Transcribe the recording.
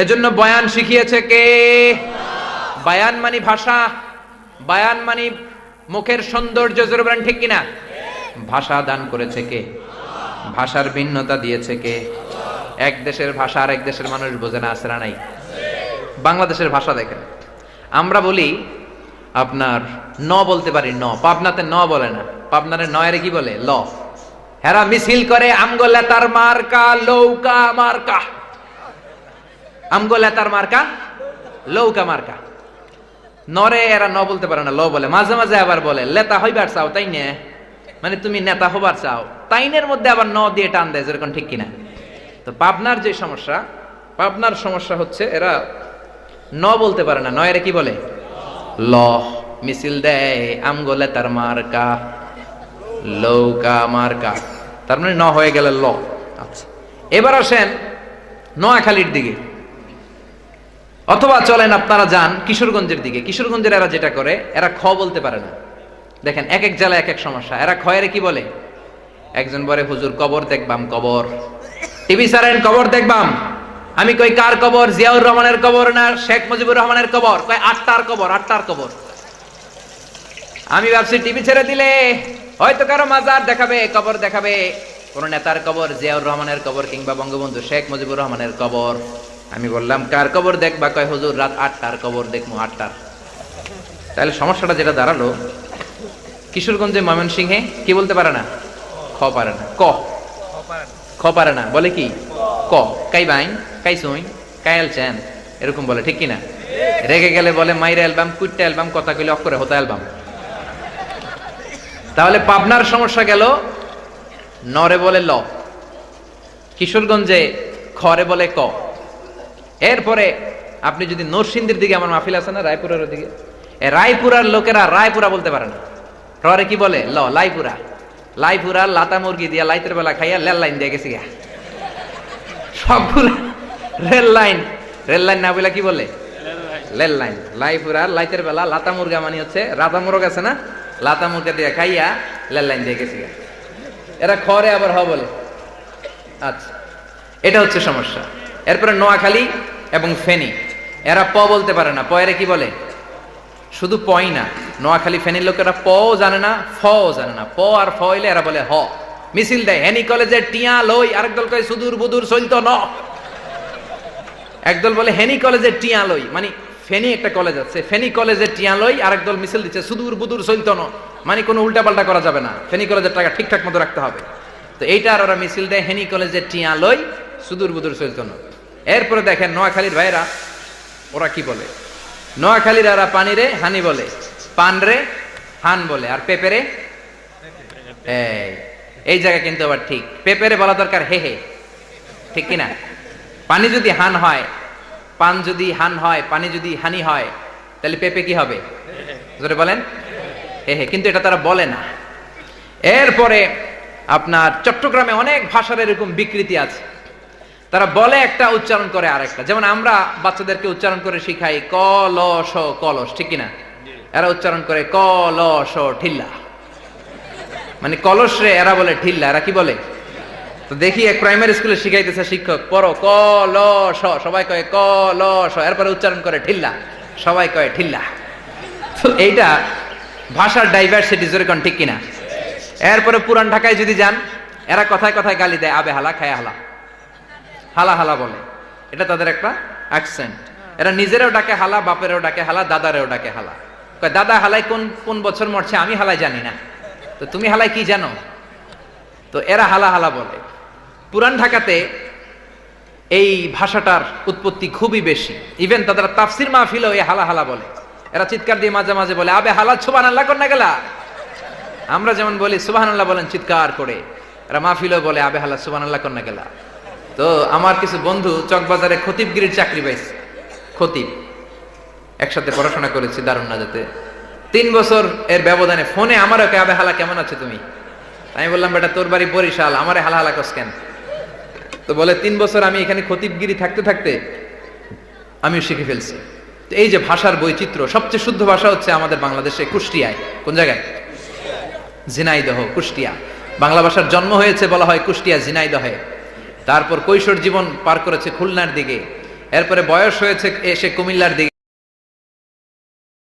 এজন্য বয়ান শিখিয়েছে কে? বায়ান মানে ভাষা, বায়ান মানে মুখের সৌন্দর্য। জোরে বলেন ঠিক কিনা? ভাষা দান করেছে কে? ভাষার ভিন্নতা দিয়েছে কে? এক দেশের ভাষা আর এক দেশের মানুষ বোঝে না, আছে না নাই? বাংলাদেশের ভাষা দেখেন, আমরা বলি আপনার ন বলতে পারি ন, পাবনাতে ন বলে না, পাবনারে নয়ের কি বলে? ল। হেরা মিছিল করে আমগো লেতার মার্কা লৌকা মার্কা, আমগো লেতার মার্কা লৌকা মার্কা। নরে এরা ন বলতে পারে না, ল বলে। মাঝে মাঝে আবার বলে লেতা হইবার চাও তাই নে, মানে তুমি নেতা হবার চাও, তাইনের মধ্যে আবার ন দিয়ে টান দেয়। যেরকম ঠিক কিনা? তো পাবনার যে সমস্যা, পাবনার সমস্যা হচ্ছে এরা ন বলতে পারে না, নয়ের কি বলে? ল। মিছিল দেয় আমগো লেতার মার্কা লৌকা মার্কা, তার মানে ন হয়ে গেল ল। আচ্ছা, এবার আসেন নোয়াখালীর দিকে, অথবা চলেন আপনারা যান কিশোরগঞ্জের দিকে। কিশোরগঞ্জের এরা যেটা করে, এরা খ বলতে পারে না। দেখেন এক এক জেলায় এক এক সমস্যা। এরা খয়ের কি বলে? একজন বলে হুজুর কবর দেখবাম, কবর টিভি সারেন কবর দেখবাম। আমি কই কার কবর? জিয়াউর রহমানের কবর না শেখ মুজিবুর রহমানের কবর? কয় আটটার কবর, আটটার কবর। আমি ভাবছি টিভি ছেড়ে দিলে হয়তো কারো মাজার দেখাবে, কবর দেখাবে, কোন নেতার কবর, জিয়াউর রহমানের কবর কিংবা বঙ্গবন্ধু শেখ মুজিবুর রহমানের কবর। আমি বললাম কার কবর দেখবা? কয় হুজুর রাত 8টার কবর দেখবো, 8টার। তাহলে সমস্যাটা যেটা দাঁড়ালো, কিশোরগঞ্জে ময়মনসিংহে কি বলতে পারে না? খ পারে না, ক খ পারে না, বলে কি? ক। কাই বাইন, কাই সুই, কাই আলছেন, এরকম বলে, ঠিক কিনা? রেগে গেলে বলে মাইরা অ্যালবাম, কুইটটা অ্যালবাম, কথা কইলে অক্ষরে হতা অ্যালবাম। তাহলে পাবনার সমস্যা গেল, নরে বলে ল, কিশোরগঞ্জে খরে বলে ক। এরপরে আপনি যদি নরসিংদীর দিকে, আমার মাহফিল আছে না রায়পুরের দিকে, রায়পুরার লোকেরা রায়পুরা বলতে পারে না, ররে কি বলে? ল। লাইপুরা, লাইপুরা লাতা মুরগি দিয়া লাইতের বেলা খাইয়া লেল লাইন দিয়ে গেছি গা, সবগুলা রেল লাইন। রেল লাইন না বলে কি বলে? লেল লাইন। লাইপুরা লাইতের বেলা লাতা মুরগা মানে হচ্ছে রাতা মুরগ আছে না, লাতা মুরগা দিয়ে খাইয়া লেল লাইন দিয়ে গেছি গা। এরা খরে আবার হ বলে। আচ্ছা, এটা হচ্ছে সমস্যা। এরপরে নোয়াখালী এবং ফেনী, এরা প বলতে পারে না, পয়েরে কি বলে? শুধু পই না, নোয়াখালী ফেনীর লোকেরা প জানে না, ফ জানে না। প আর ফ হইলে এরা বলে হ। মিছিল দেয় হেনি কলেজের টিয়া লই, আরেক দল কয় সুদূর বুদুর চলতো ন। একদল বলে হেনি কলেজের টিয়া লই, মানে ফেনী একটা কলেজ আছে, ফেনী কলেজের টিয়া লই, আরেক দল মিছিল দিচ্ছে সুদূর বুদুর চলতো ন, মানে কোনো উল্টাপাল্টা করা যাবে না, ফেনী কলেজের টাকা ঠিকঠাক মতো রাখতে হবে। তো এইটার ওরা মিছিল দেয় হেনি কলেজের টিয়া লই, সুদূর বুদুর চলতো ন। এরপরে দেখেন নোয়াখালীর ভাইরা ওরা কি বলে? নোয়াখালীর এরা পানিরে হানি বলে, পানরে হান বলে, আর পেপেরে এই জায়গা কিন্তু আবার ঠিক, পেপেরে বলা দরকার হে হে, ঠিক কিনা? পানি যদি হান হয়, পান যদি হান হয়, পানি যদি হানি হয়, তাহলে পেপে কি হবে? জোরে বলেন হে হে। কিন্তু এটা তারা বলে না। এরপরে আপনার চট্টগ্রামে অনেক ভাষার এরকম বিকৃতি আছে, তারা বলে একটা, উচ্চারণ করে আরেকটা। যেমন আমরা বাচ্চাদেরকে উচ্চারণ করে শিখাই ক ল স কলস, ঠিক কিনা? এরা উচ্চারণ করে ক ল স ঠিল্লা, মানে কলস রে এরা বলে ঠিল্লা। এরা কি বলে? তো দেখি এক প্রাইমারি স্কুলে শিখাইতেছে শিক্ষক, পড়ো ক ল স, সবাই কয় ক ল স, এরপরে উচ্চারণ করে ঠিল্লা, সবাই কয় ঠিল্লা। তো এইটা ভাষার ডাইভার্সিটি, জোরে কোন ঠিক কিনা? এরপরে পুরান ঢাকায় যদি যান, এরা কথায় কথায় গালি দেয়, আবে হালা, খায় হালা, হালা হালা বলে। এটা তাদের একটা অ্যাকসেন্ট। এরা নিজেরাও ডাকে হালা, বাপেরও ডাকে হালা, দাদারেও ডাকে হালা। কয় দাদা হালাই কোন কোন বছর মরছে, আমি হালাই জানি না, তো তুমি হালাই কি জানো? তো এরা হালা হালা বলে। পুরান ঢাকাতে এই ভাষাটার উৎপত্তি খুবই বেশি। ইভেন তাদের তাফসির মাহফিলেও এই হালা হালা বলে। এরা চিৎকার দিয়ে মাঝে মাঝে বলে আবে হালা সুবহানাল্লাহ কোন না গেলা। আমরা যেমন বলি সুবহানাল্লাহ বলেন চিৎকার করে, এরা মাহফিলেও বলে আবে হালা সুবহানাল্লাহ কোন না গেলা। তো আমার কিছু বন্ধু চকবাজারে খতিবগিরির চাকরি পাইছে, খতিব, একসাথে পড়াশোনা করেছি দারুন নাজাতে। 3 বছর এর ব্যবধানে ফোনে আমারও কে আবে হালা কেমন আছে তুমি? আমি বললাম বেটা তোর বাড়ি বরিশাল, আমারে হালা হালা কস কেন? তো বলে 3 বছর আমি এখানে খতিবগিরি থাকতে থাকতে আমিও শিখে ফেলছি। তো এই যে ভাষার বৈচিত্র্য, সবচেয়ে শুদ্ধ ভাষা হচ্ছে আমাদের বাংলাদেশে কুষ্টিয়ায়। কোন জায়গায়? ঝিনাইদহ, কুষ্টিয়া। বাংলা ভাষার জন্ম হয়েছে বলা হয় কুষ্টিয়া ঝিনাইদহে। তারপর কৈশোর জীবন পার করেছে খুলনার দিকে, এরপরে বয়স হয়েছে, এসে কুমিল্লার দিকে